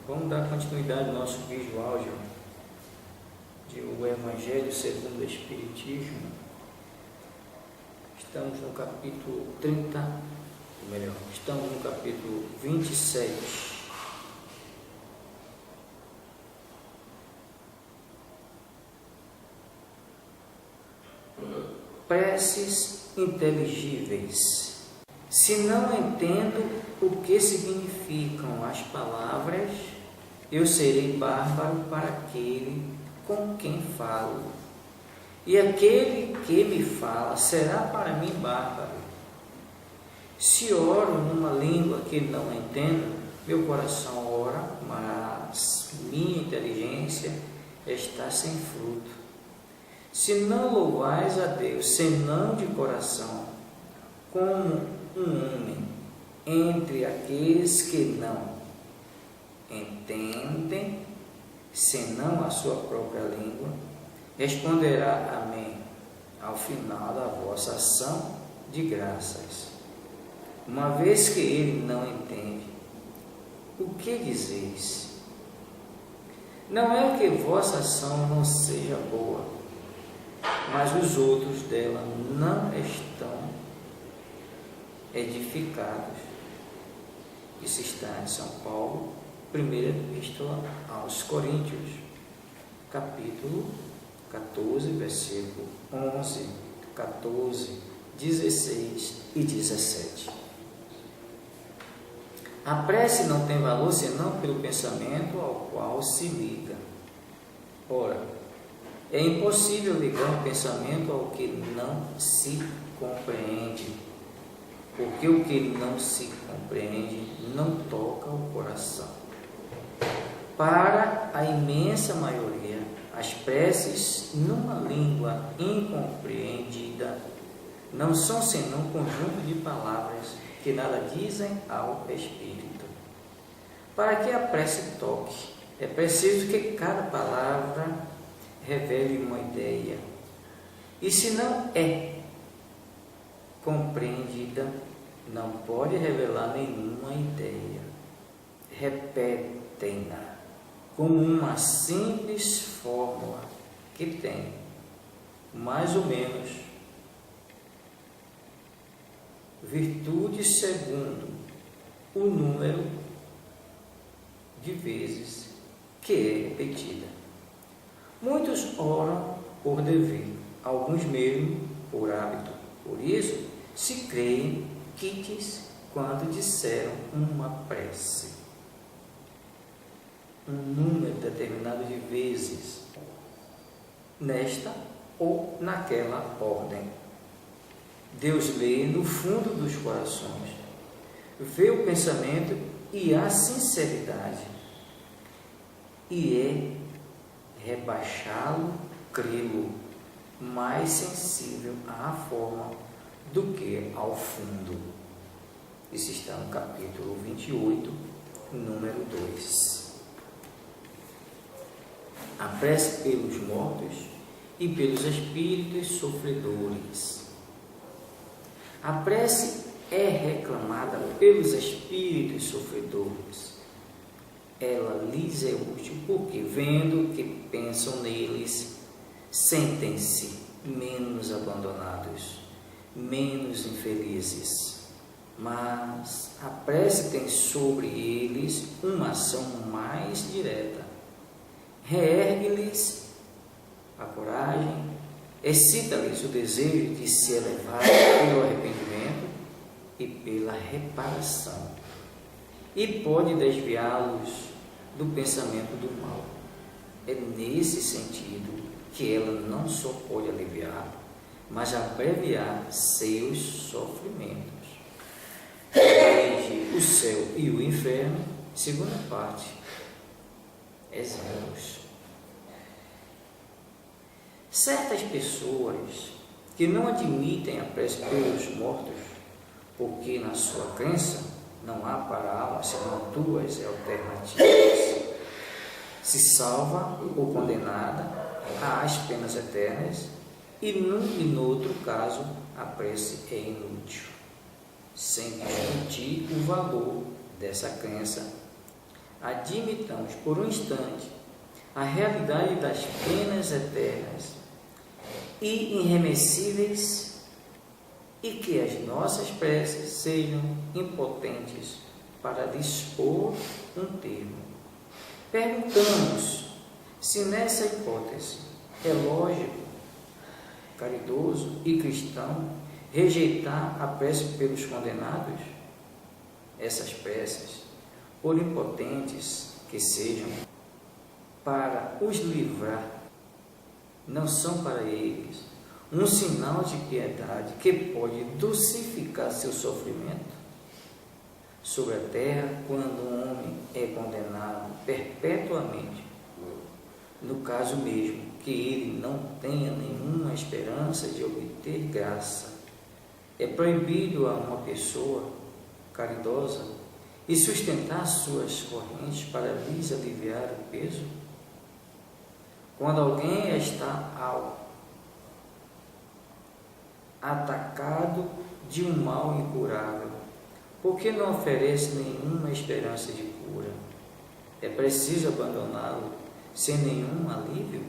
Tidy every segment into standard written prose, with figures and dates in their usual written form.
Vamos dar continuidade ao nosso vídeo áudio de O Evangelho segundo o Espiritismo. Estamos no capítulo 30, ou melhor, estamos no capítulo 27. Preces inteligíveis. Se não entendo o que significam as palavras, eu serei bárbaro para aquele com quem falo, e aquele que me fala será para mim bárbaro. Se oro numa língua que não entendo, meu coração ora, mas minha inteligência está sem fruto. Se não louvais a Deus senão de coração, como um homem entre aqueles que não entendem, senão a sua própria língua, responderá amém ao final da vossa ação de graças. Uma vez que ele não entende, o que dizeis? Não é que vossa ação não seja boa, mas os outros dela não estão edificados. Isso está em São Paulo, primeira epístola aos Coríntios, capítulo 14, versículo 11, 14, 16 e 17. A prece não tem valor senão pelo pensamento ao qual se liga. Ora, é impossível ligar um pensamento ao que não se compreende, porque o que não se compreende não toca o coração. Para a imensa maioria, as preces numa língua incompreendida não são senão um conjunto de palavras que nada dizem ao espírito. Para que a prece toque, é preciso que cada palavra revele uma ideia. E se não é compreendida, não pode revelar nenhuma ideia. Repetem-na como uma simples fórmula que tem, mais ou menos, virtude segundo o número de vezes que é repetida. Muitos oram por dever, alguns mesmo por hábito. Por isso, se creem quites quando disseram uma prece. Um número determinado de vezes, nesta ou naquela ordem. Deus lê no fundo dos corações, vê o pensamento e a sinceridade, e é rebaixá-lo, crê-lo, mais sensível à forma do que ao fundo. Isso está no capítulo 28, número 2. A prece pelos mortos e pelos espíritos sofredores. A prece é reclamada pelos espíritos sofredores. Ela lhes é útil porque, vendo que pensam neles, sentem-se menos abandonados, menos infelizes. Mas a prece tem sobre eles uma ação mais direta. Reergue-lhes a coragem, excita-lhes o desejo de se elevar pelo arrependimento e pela reparação, e pode desviá-los do pensamento do mal. É nesse sentido que ela não só pode aliviar, mas abreviar seus sofrimentos. Desde o céu e o inferno, segunda parte, exemplos. Certas pessoas que não admitem a prece pelos mortos, porque na sua crença não há para a alma senão duas alternativas: se salva ou condenada às penas eternas, e num e no outro caso a prece é inútil, sem discutir o valor dessa crença, admitamos por um instante a realidade das penas eternas e irremessíveis e que as nossas preces sejam impotentes para dispor um termo. Perguntamos se nessa hipótese é lógico, caridoso e cristão rejeitar a prece pelos condenados. Essas preces, por impotentes que sejam, para os livrar, não são para eles um sinal de piedade que pode dulcificar seu sofrimento sobre a terra quando um homem é condenado perpetuamente, no caso mesmo que ele não tenha nenhuma esperança de obter graça. É proibido a uma pessoa caridosa e sustentar suas correntes para lhes aliviar o peso? Quando alguém está atacado de um mal incurável, por que não oferece nenhuma esperança de cura? É preciso abandoná-lo sem nenhum alívio?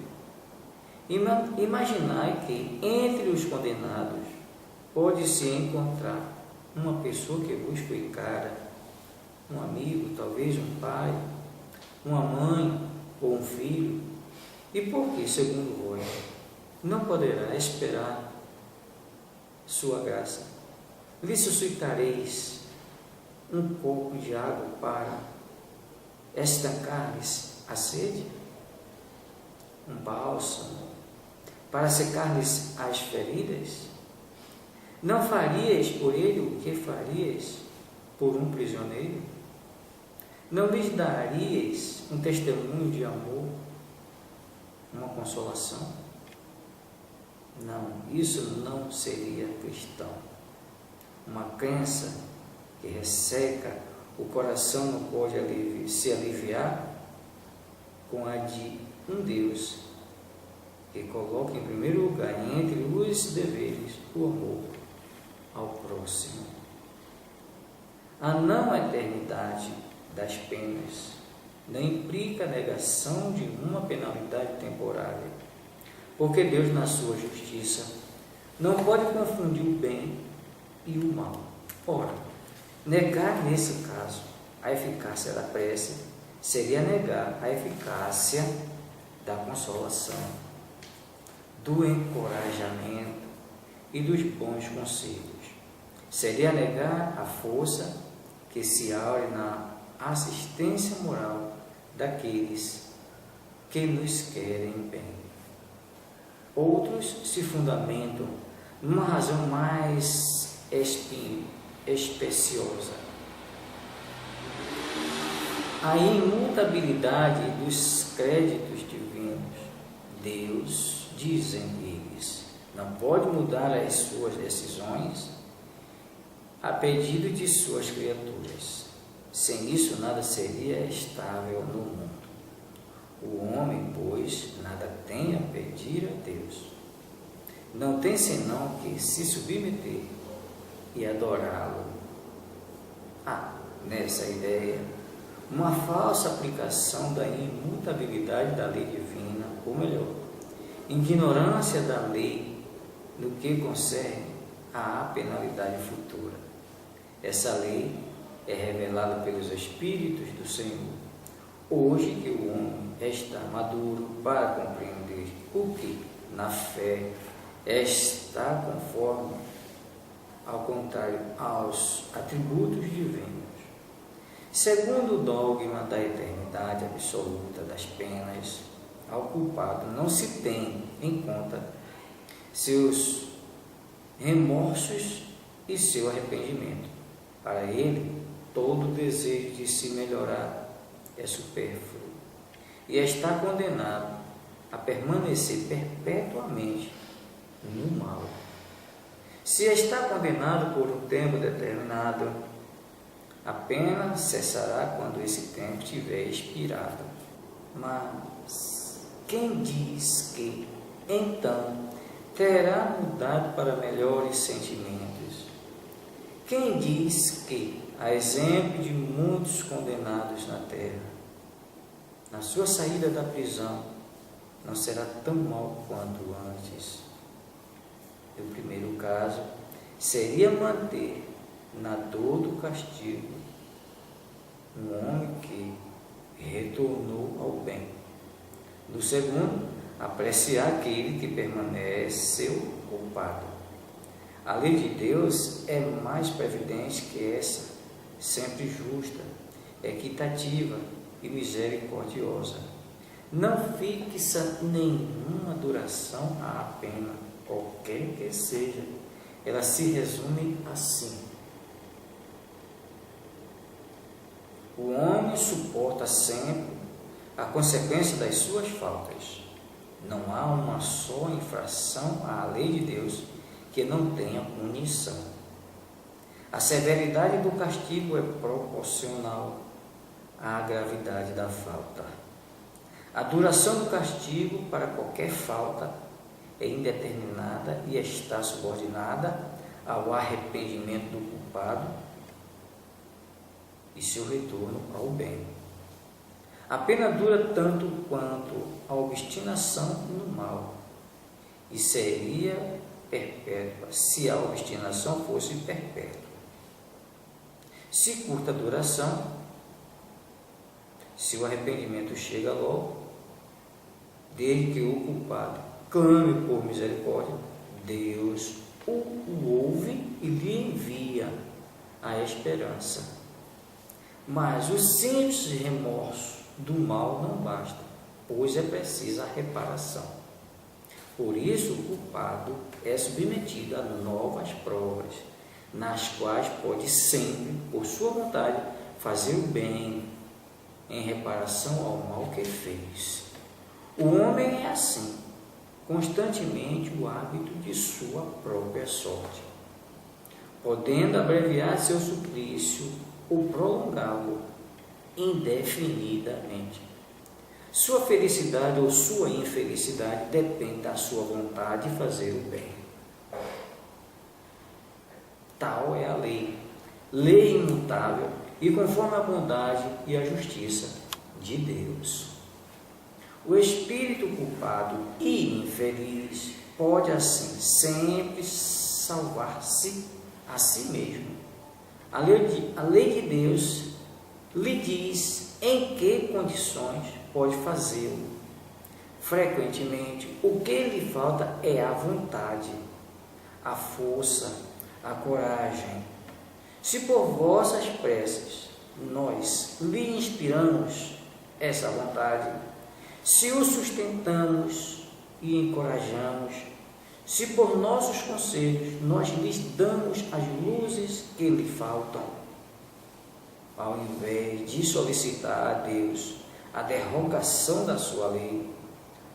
Imaginai que entre os condenados pode-se encontrar uma pessoa que vos foi cara, um amigo, talvez um pai, uma mãe ou um filho, e por que, segundo vós, não poderá esperar sua graça? Lhe suscitareis um copo de água para estancar-lhes a sede? Um bálsamo para secar-lhes as feridas? Não farias por ele o que farias por um prisioneiro? Não lhes darias um testemunho de amor, uma consolação? Não, isso não seria cristão. Uma crença que resseca o coração não pode se aliviar com a de um Deus que coloca em primeiro lugar, entre os deveres, o amor ao próximo. A não eternidade das penas não implica a negação de uma penalidade temporária, porque Deus, na sua justiça, não pode confundir o bem e o mal. Ora, negar nesse caso a eficácia da prece seria negar a eficácia da consolação, do encorajamento e dos bons conselhos. Seria negar a força que se aure na assistência moral daqueles que nos querem bem. Outros se fundamentam numa razão mais especiosa: a imutabilidade dos créditos divinos. Deus, dizem eles, não pode mudar as suas decisões a pedido de suas criaturas. Sem isso, nada seria estável no mundo. O homem, pois, nada tem a pedir a Deus. Não tem senão que se submeter e adorá-lo. Nessa ideia, uma falsa aplicação da imutabilidade da lei divina, ou melhor, ignorância da lei no que concerne à penalidade futura. Essa lei é revelada pelos Espíritos do Senhor, hoje que o homem está maduro para compreender o que, na fé, está conforme, ao contrário, aos atributos divinos. Segundo o dogma da eternidade absoluta das penas, ao culpado não se tem em conta seus remorsos e seu arrependimento. Para ele, todo desejo de se melhorar é supérfluo e está condenado a permanecer perpetuamente no mal. Se está condenado por um tempo determinado, a pena cessará quando esse tempo tiver expirado. Mas quem diz que, então, terá mudado para melhores sentimentos? Quem diz que, a exemplo de muitos condenados na terra, na sua saída da prisão, não será tão mal quanto antes. No primeiro caso, seria manter na dor do castigo um homem que retornou ao bem. No segundo, apreciar aquele que permaneceu culpado. A lei de Deus é mais previdente que essa, sempre justa, equitativa e misericordiosa. Não fixa nenhuma duração à pena, qualquer que seja. Ela se resume assim: o homem suporta sempre a consequência das suas faltas. Não há uma só infração à lei de Deus que não tenha punição. A severidade do castigo é proporcional à gravidade da falta. A duração do castigo para qualquer falta é indeterminada e está subordinada ao arrependimento do culpado e seu retorno ao bem. A pena dura tanto quanto a obstinação no mal, e seria perpétua se a obstinação fosse perpétua. Se curta duração, se o arrependimento chega logo, desde que o culpado clame por misericórdia, Deus o ouve e lhe envia a esperança. Mas o simples remorso do mal não basta, pois é precisa a reparação. Por isso, o culpado é submetido a novas provas, nas quais pode sempre, por sua vontade, fazer o bem em reparação ao mal que fez. O homem é assim, constantemente o hábito de sua própria sorte, podendo abreviar seu suplício ou prolongá-lo indefinidamente. Sua felicidade ou sua infelicidade depende da sua vontade de fazer o bem. Tal é a lei imutável e conforme a bondade e a justiça de Deus. O espírito culpado e infeliz pode assim sempre salvar-se a si mesmo. A lei de Deus lhe diz em que condições pode fazê-lo. Frequentemente, o que lhe falta é a vontade, a força, a coragem. Se por vossas preces nós lhe inspiramos essa vontade, se o sustentamos e encorajamos, se por nossos conselhos nós lhes damos as luzes que lhe faltam, ao invés de solicitar a Deus a derrogação da sua lei,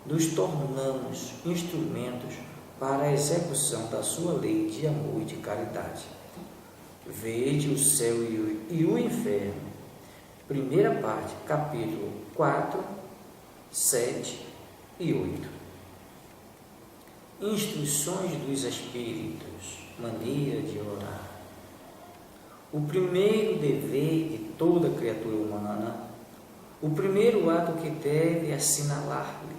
nos tornamos instrumentos para a execução da sua lei de amor e de caridade. Vede o céu e o inferno, primeira parte, capítulo 4, 7 e 8. Instruções dos Espíritos, maneira de orar. O primeiro dever de toda criatura humana, o primeiro ato que deve assinalar-lhe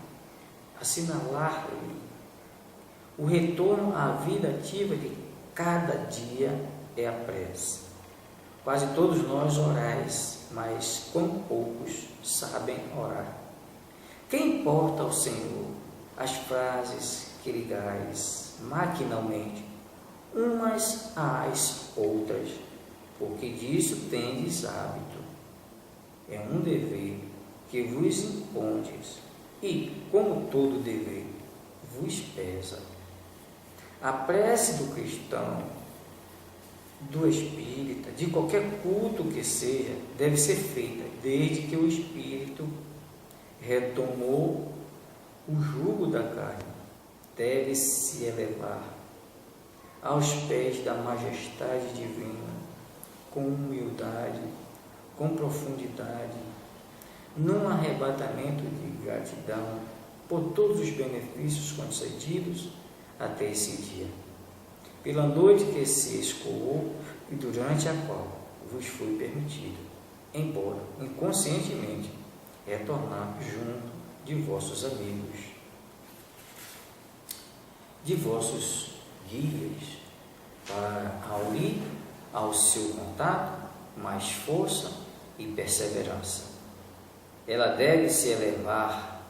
o retorno à vida ativa de cada dia é a prece. Quase todos nós orais, mas quão poucos sabem orar. Que importa ao Senhor as frases que ligais maquinalmente umas às outras, porque disso tendes hábito. É um dever que vos impondes e, como todo dever, vos pesa. A prece do cristão, do espírita, de qualquer culto que seja, deve ser feita desde que o espírito retomou o jugo da carne. Deve se elevar aos pés da majestade divina, com humildade, com profundidade, num arrebatamento de gratidão por todos os benefícios concedidos até esse dia, pela noite que se escoou e durante a qual vos foi permitido, embora inconscientemente, retornar junto de vossos amigos, de vossos guias, para aurir ao seu contato mais força e perseverança. Ela deve se elevar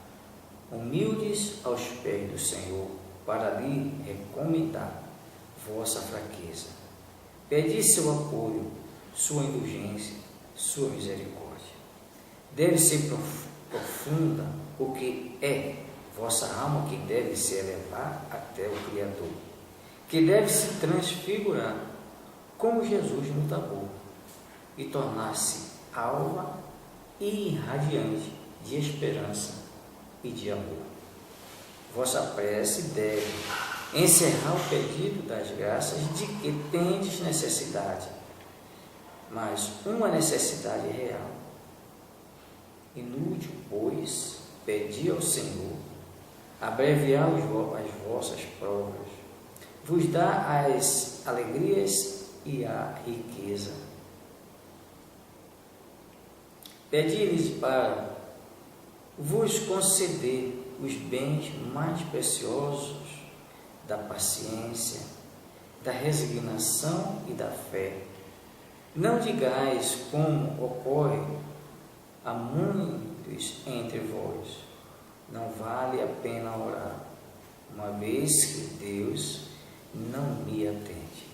humildes aos pés do Senhor, para lhe recomendar vossa fraqueza. Pedi seu apoio, sua indulgência, sua misericórdia. Deve ser profunda, porque é vossa alma que deve se elevar até o Criador, que deve se transfigurar como Jesus no Tabor e tornar-se alva e irradiante de esperança e de amor. Vossa prece deve encerrar o pedido das graças de que tendes necessidade, mas uma necessidade real. Inútil, pois, pedi ao Senhor abreviar as vossas provas, vos dá as alegrias e a riqueza. Pedi-lhes para vos conceder os bens mais preciosos da paciência, da resignação e da fé. Não digais como ocorre a muitos entre vós, não vale a pena orar, uma vez que Deus não me atende.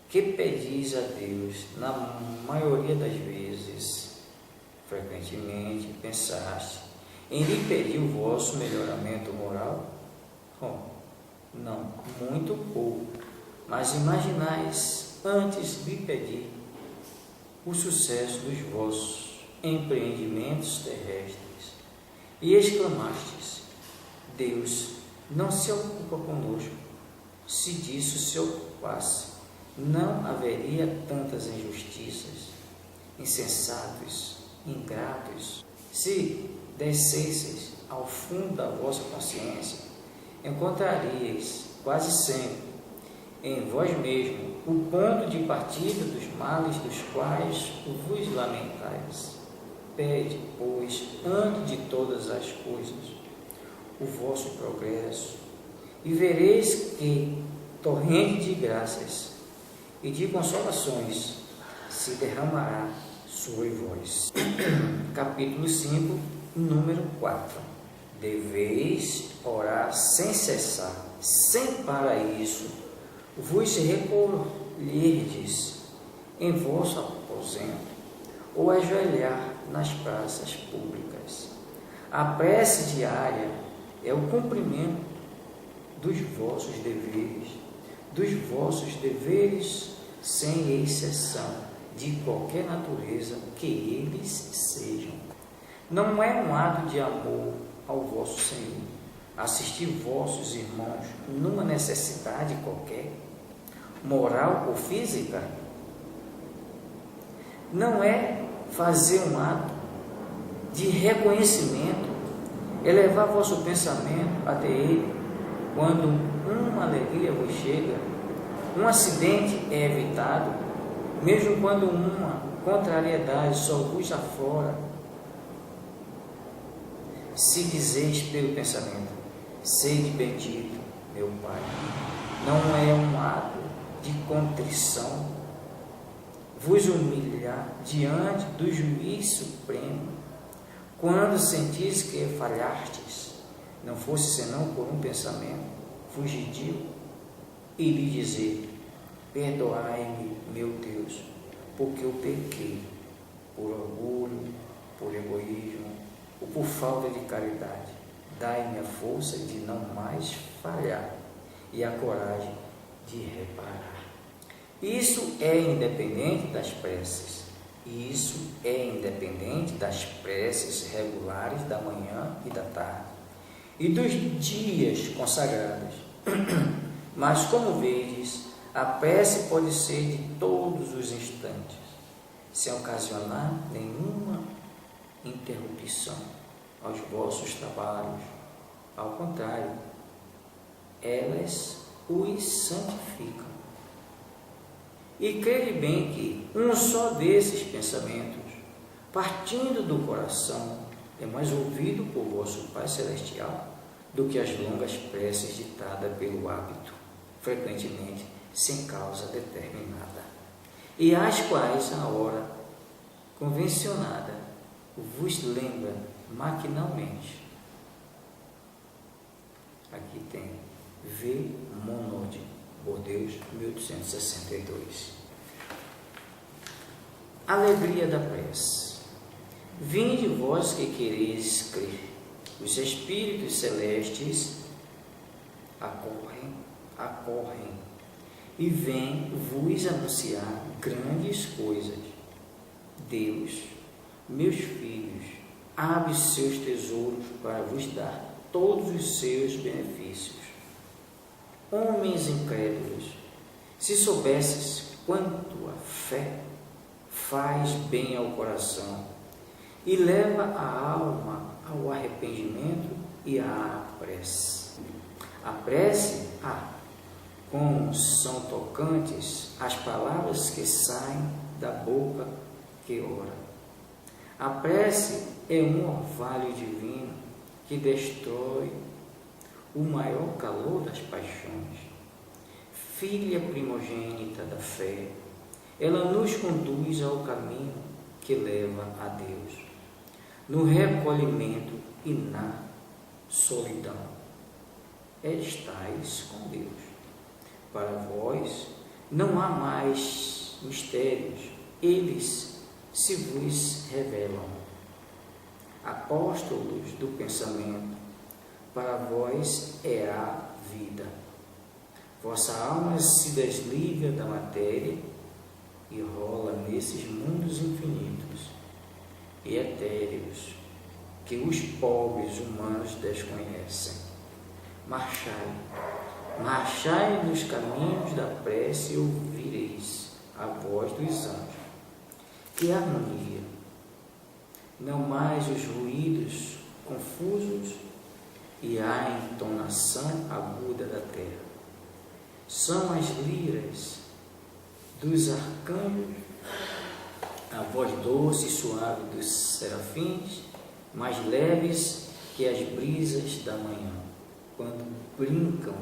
Que pedis a Deus, na maioria das vezes, frequentemente pensaste em lhe pedir o vosso melhoramento moral? Não, muito pouco, mas imaginais antes de pedir o sucesso dos vossos empreendimentos terrestres e exclamastes: Deus não se ocupa conosco. Se disso se ocupasse, não haveria tantas injustiças, insensatos, ingratos. Se descesseis ao fundo da vossa consciência, encontraríeis quase sempre em vós mesmo o ponto de partida dos males dos quais vos lamentais. Pede, pois, antes de todas as coisas, o vosso progresso, e vereis que torrente de graças e de consolações se derramará sobre vós. Capítulo 5, número 4. Deveis orar sem cessar, sem para isso vos recolherdes em vosso aposento, ou ajoelhar nas praças públicas. A prece diária é o cumprimento dos vossos deveres sem exceção, de qualquer natureza que eles sejam. Não é um ato de amor ao vosso Senhor assistir vossos irmãos numa necessidade qualquer, moral ou física? Não é fazer um ato de reconhecimento, elevar vosso pensamento até Ele quando uma alegria vos chega, um acidente é evitado, mesmo quando uma contrariedade só vos aflora. Se dizeis pelo pensamento: sede bendito, meu Pai, não é um ato de contrição vos humilhar diante do juiz supremo, quando sentis que falhastes, não fosse senão por um pensamento fugidio, e lhe dizer: perdoai-me, meu Deus, porque eu pequei por orgulho, por egoísmo ou por falta de caridade. Dai-me a força de não mais falhar e a coragem de reparar. Isso é independente das preces. Isso é independente das preces regulares da manhã e da tarde e dos dias consagrados. Mas, como vedes, a prece pode ser de todos os instantes, sem ocasionar nenhuma interrupção aos vossos trabalhos. Ao contrário, elas os santificam. E crede bem que um só desses pensamentos partindo do coração, é mais ouvido por vosso Pai Celestial do que as longas preces ditadas pelo hábito, frequentemente sem causa determinada, e às quais a hora convencionada vos lembra maquinalmente. Aqui tem V. Monod, Bordeaux, 1862. Alegria da prece. Vinde vós que quereis crer, os espíritos celestes acorrem e vêm vos anunciar grandes coisas. Deus, meus filhos, abre seus tesouros para vos dar todos os seus benefícios. Homens incrédulos, se soubesses quanto a fé faz bem ao coração e leva a alma ao arrependimento e à prece. A prece, como são tocantes as palavras que saem da boca que ora. A prece é um orvalho divino que destrói o maior calor das paixões. Filha primogênita da fé, ela nos conduz ao caminho que leva a Deus, no recolhimento e na solidão. Estais com Deus. Para vós não há mais mistérios, eles se vos revelam. Apóstolos do pensamento, para vós é a vida. Vossa alma se desliga da matéria e rola nesses mundos infinitos e etéreos que os pobres humanos desconhecem. Marchai nos caminhos da prece e ouvireis a voz dos anjos. Que harmonia! Não mais os ruídos confusos e a entonação aguda da terra. São as liras dos arcanjos, a voz doce e suave dos serafins, mais leves que as brisas da manhã, quando brincam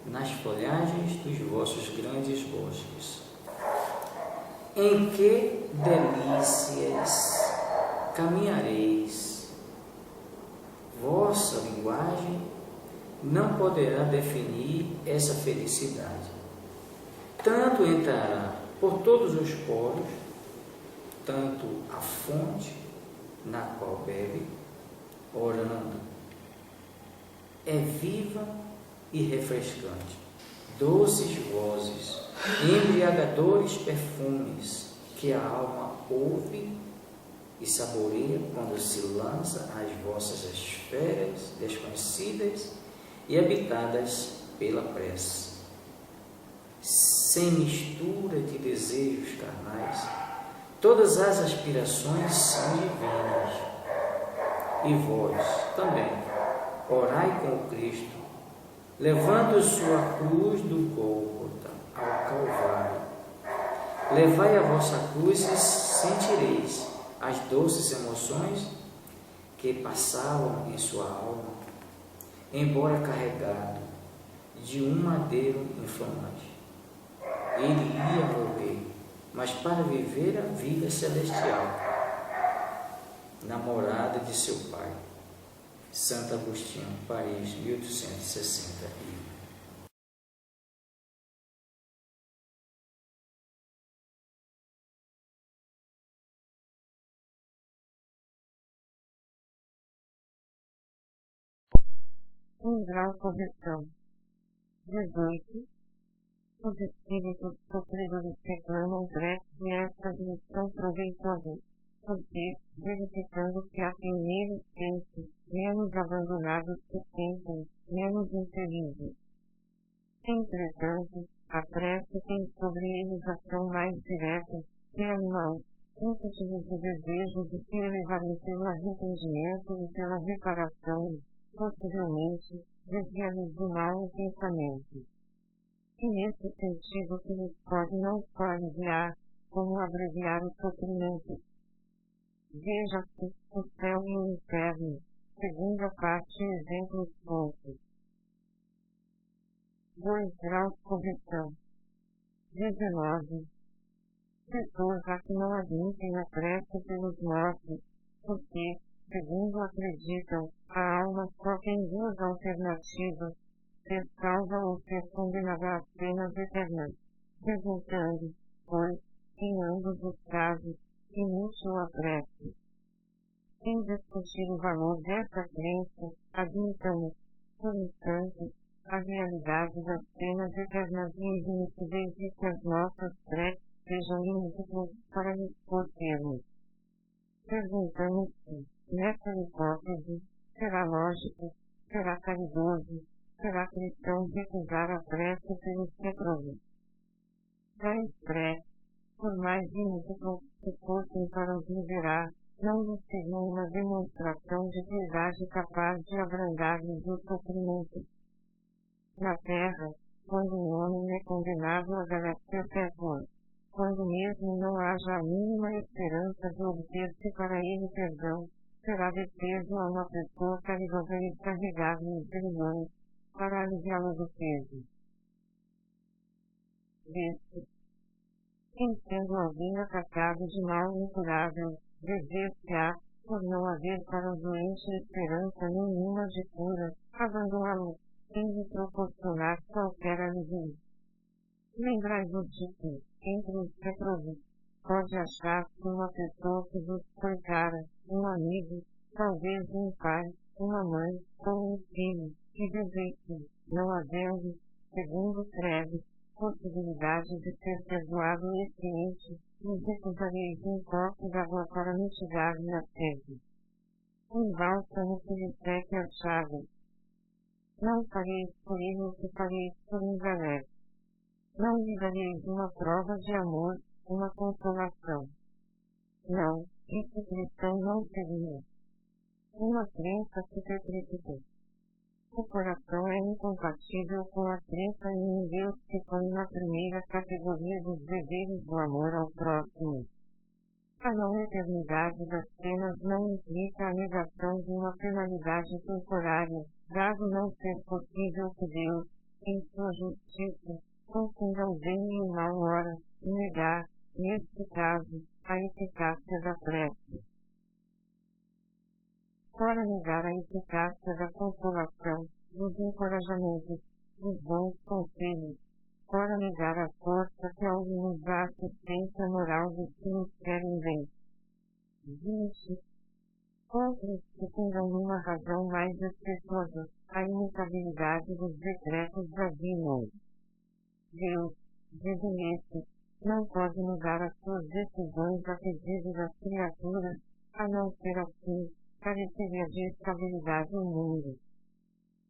nas folhagens dos vossos grandes bosques. Em que delícias caminhareis? Vossa linguagem não poderá definir essa felicidade. Tanto entrará por todos os poros, tanto a fonte na qual bebe, orando, é viva e refrescante. Doces vozes, embriagadores perfumes que a alma ouve e saboreia quando se lança às vossas esferas desconhecidas e habitadas pela prece. Sem mistura de desejos carnais, todas as aspirações são divinas. E vós também, orai com o Cristo, levando sua cruz do Gólgota ao Calvário. Levai a vossa cruz e sentireis as doces emoções que passavam em sua alma, embora carregado de um madeiro inflamante. Ele ia morrer, mas para viver a vida celestial, na morada de seu Pai. Santo Agostinho, Paris, 1861. Grau correção. 18. Os espíritos sofredores reclamam prece e estas lhes são proveitosas, porque, verificando que há quem neles pense, menos abandonados se sentem, menos infelizes. Entretanto, a prece tem sobre eles ação mais direta que animal, ímpetos de desejo de se elevarem pelo arrependimento e pela reparação, possivelmente, desviando do mau pensamento. E nesse sentido que lhes pode não só aliviar, como abreviar o sofrimento. Veja-se o céu e o inferno. Segunda parte, exemplos pontos. 2 graus correção. 19. Pessoas a que não admitem a prece pelos mortos, porque, segundo acreditam, a alma só tem 2 alternativas: ser salva ou ser condenada às penas eternas, resultando, pois, em ambos os casos, inútil a prece. Sem discutir o valor dessa crença, admitamos, por instante, a realidade das penas eternas e infinitez de que as nossas preces sejam limítrofes para lhes pôr termos. Perguntamos se, nessa hipótese, será lógico, será caridoso, será cristão recusar a prece pelos petrolos. Já expresso, por mais limítrofes que fossem para os liberar, não lhes seriam uma demonstração de piedade capaz de abrandar-lhes o sofrimento. Na terra, quando um homem é condenado a galera perpétua, quando mesmo não haja a mínima esperança de obter-se para ele perdão, será despejo a uma pessoa caridosa e carregar-lhe os grilhões, para aliviá-lo do peso. Visto. Quem sendo alguém atacado de mal incurável, dever-se-á, por não haver para o doente esperança nenhuma de cura, abandoná-lo, sem lhe proporcionar qualquer alívio. Lembrai-vos de que, entre os petrolos, pode achar-se uma pessoa que vos foi cara, um amigo, talvez um pai, uma mãe, ou um filho, e dizer-se, não havendo, segundo credo, possibilidade de ser perdoado este ente, vos recusareis um copo d'água para mitigar-lhe a sede. Um bálsamo que lhe seque as chagas. Não fareis por ele o que fareis por um galé. Não lhe dareis uma prova de amor, uma consolação. Não, esse cristão não seria. Uma crença que perpetua. O coração é incompatível com a crença em um Deus que põe na primeira categoria dos deveres do amor ao próximo. A não eternidade das penas não implica a negação de uma penalidade temporária, dado não ser possível que Deus, em sua justiça, confunda o bem e o mal ora, e negar, neste caso, a eficácia da prece. Fora negar a eficácia da consolação, dos encorajamentos, dos bons conselhos, fora negar a força que nos dá assistência moral dos que nos querem bem. 20. Outros que tenham uma razão mais respeitosa, a imutabilidade dos decretos divinos. Deus, dizem estes, não pode mudar as suas decisões a pedido das criaturas, a não ser assim, careceria de estabilidade o mundo.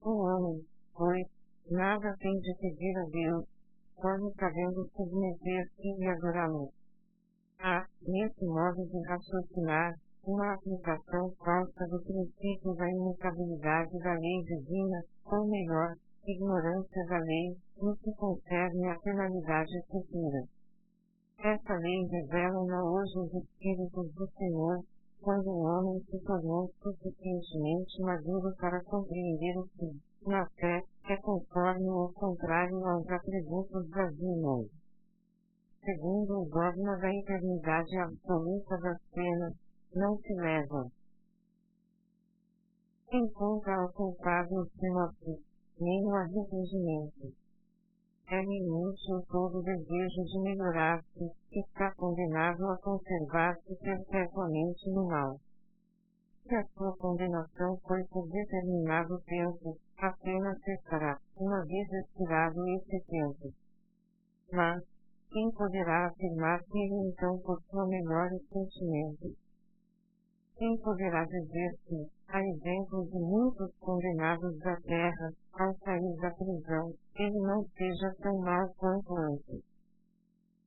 O homem, pois, nada tem de pedir a Deus, quando sabendo submeter-se e adorá-lo. Há, nesse modo de raciocinar, uma aplicação falsa do princípio da imutabilidade da lei divina, ou melhor, ignorância da lei, no que concerne à penalidade futura. Essa lei revela-na hoje os Espíritos do Senhor, quando o homem se tornou suficientemente maduro para compreender o que, na fé, é conforme ou contrário aos atributos divinos. Segundo o dogma da eternidade absoluta das penas, não se leva em conta ao culpado o sinopse, nem o arrependimento. É inútil todo desejo de melhorar-se, está condenado a conservar-se perpetuamente no mal. Se a sua condenação foi por determinado tempo, a pena cessará, uma vez expirado esse tempo. Mas, quem poderá afirmar que ele então possua melhores sentimentos? Quem poderá dizer que, a exemplo de muitos condenados da terra, ao sair da prisão, ele não seja tão mau quanto antes?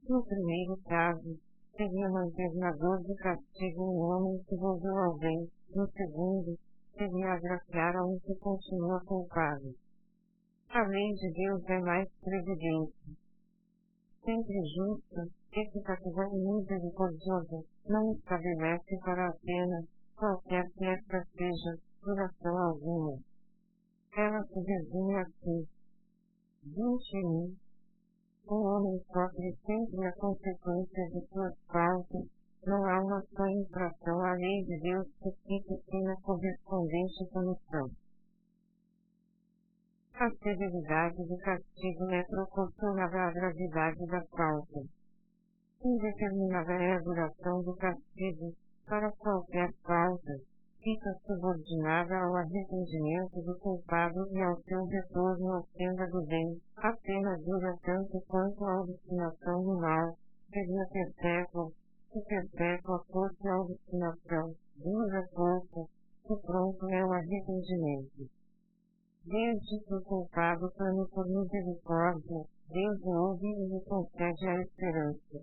No primeiro caso, seria manter na dor de castigo um homem que voltou ao bem, no segundo, seria agraciar a um que continua culpado. A lei de Deus é mais previdente. sempre justa, equitativa e misericordiosa, não estabelece para a pena, qualquer que esta seja, duração alguma. Ela se resume assim. 21. O homem sofre sempre a consequência de suas faltas, não há uma só infração à lei de Deus que fique sem a correspondente punição. A severidade do castigo é proporcionada à gravidade da falta. Indeterminada é a duração do castigo, para qualquer falta, fica subordinada ao arrependimento do culpado e ao seu retorno à senda do bem. A pena dura tanto quanto a obstinação no mal, seria perpétua, se perpétua fosse a obstinação, dura pouco, se pronto é o arrependimento. Desde que o culpado clame por misericórdia, Deus o ouve e lhe concede a esperança.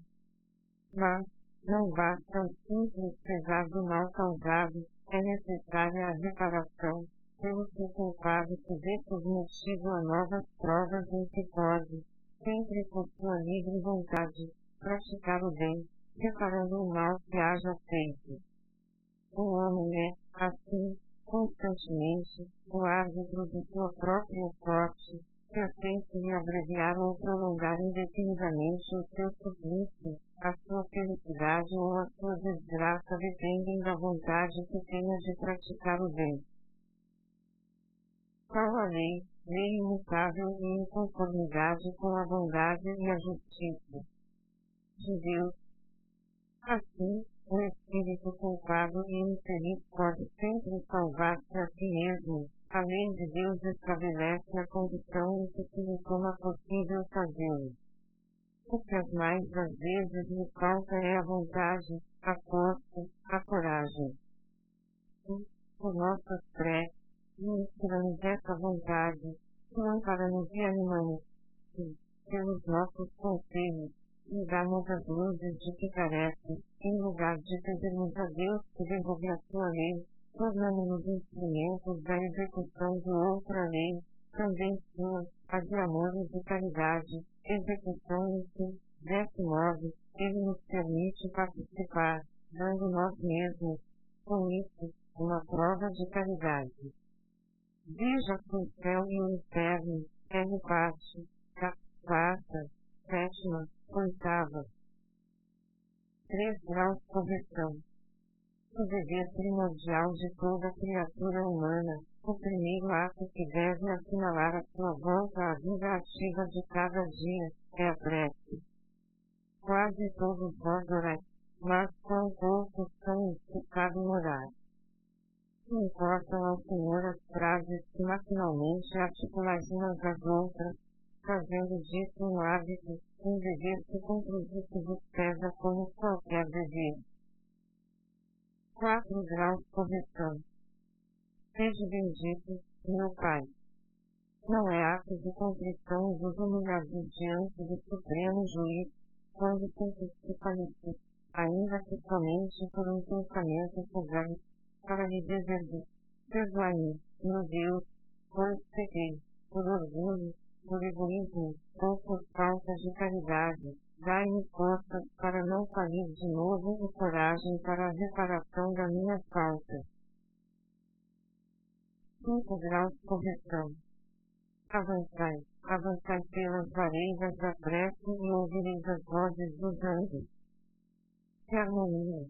Mas, não basta o simples pesar do mal causado, é necessária a reparação, pelo que o culpado se vê submetido a novas provas em que pode, sempre por sua livre vontade, praticar o bem, reparando o mal que haja feito. O homem é, assim, constantemente, o árbitro de sua própria sorte, perfeito em abreviar ou prolongar indefinidamente o seu suplício, a sua felicidade ou a sua desgraça dependem da vontade que tenha de praticar o bem. Qual a lei imutável e em conformidade com a bondade e a justiça de Deus. Assim, o espírito culpado e infeliz pode sempre salvar-se a si mesmo. A lei de Deus estabelece a condição em que se lhe toma possível fazê-lo. O que as mais das vezes lhe falta é a vontade, a força, a coragem. E, por nossas preces, inspiramos essa vontade, que amparamos e animamos, e, pelos nossos conselhos, e dá-nos as luzes de que carece, em lugar de pedirmos a Deus que derrube a sua lei, tornamos-nos instrumentos da execução de outra lei, também sua, a de amor e de caridade, execução em que, desse modo, Ele nos permite participar, dando nós mesmos, com isso, uma prova de caridade. Veja que o céu e o inferno, R. parte, quarta, sétima, oitava. 3 graus correção. O dever primordial de toda criatura humana, o primeiro ato que deve assinalar a sua volta à vida ativa de cada dia, é a prece. Quase todos vós orais, mas quão poucos são os que sabem orar. Importam ao Senhor as frases que maquinalmente articulais umas às outras, fazendo disso um hábito, um dever que compromisso vos pesa como qualquer dever. 4 graus correção. Seja bendito, meu Pai. Não é ato de contrição vos humilhar-vos diante do Supremo Juiz, quando se falece, ainda que somente por um pensamento fugaz, para lhe dizer: perdoai-me, meu Deus, pois pequei, por orgulho, por egoísmo, ou por falta de caridade. Dai-me força para não falir de novo e coragem para a reparação da minha falta. 5 graus correção. Avançai, avançai pelas vareiras da prece e ouvireis as vozes dos anjos. Que harmonia!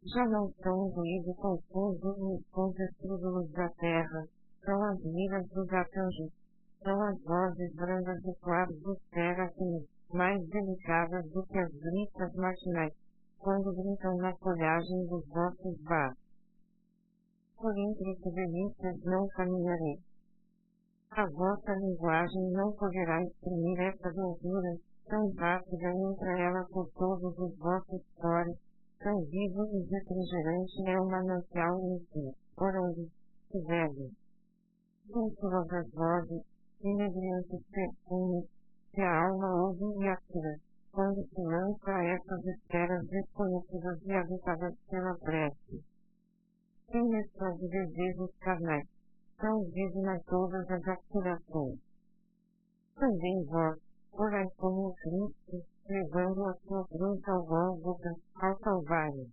Já não são um ruído confuso e os sons estrúdulos da terra, são as liras dos arcanjos, são as vozes brandas e claras dos serafins, mais delicadas do que as gritas matinais, quando gritam na folhagem dos vossos bares. Por entre que delícias não caminharei. A vossa linguagem não poderá exprimir essa doçura, tão rápida entra ela por todos os vossos poros, tão vivo e refrigerante é o manancial em si, orando, velho. Suntuosas vozes, inebriantes perfumes, que a alma ouve e atira, quando se lança a essas esferas desconhecidas e habitadas pela prece. Sem estes desejos carnais, são dignas todas as aspirações. Também vós, orai como Cristo, levando a sua cruz ao Gólgota, ao Calvário.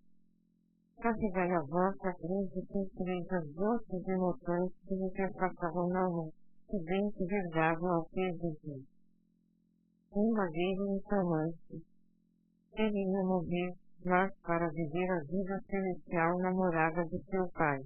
Carregai a vossa cruz e sentireis as doces emoções que me perpassavam na alma, que bem se vergavam ao pé de Deus. Uma vez um romance. Ele ia morrer, mas para viver a vida celestial na morada de seu Pai.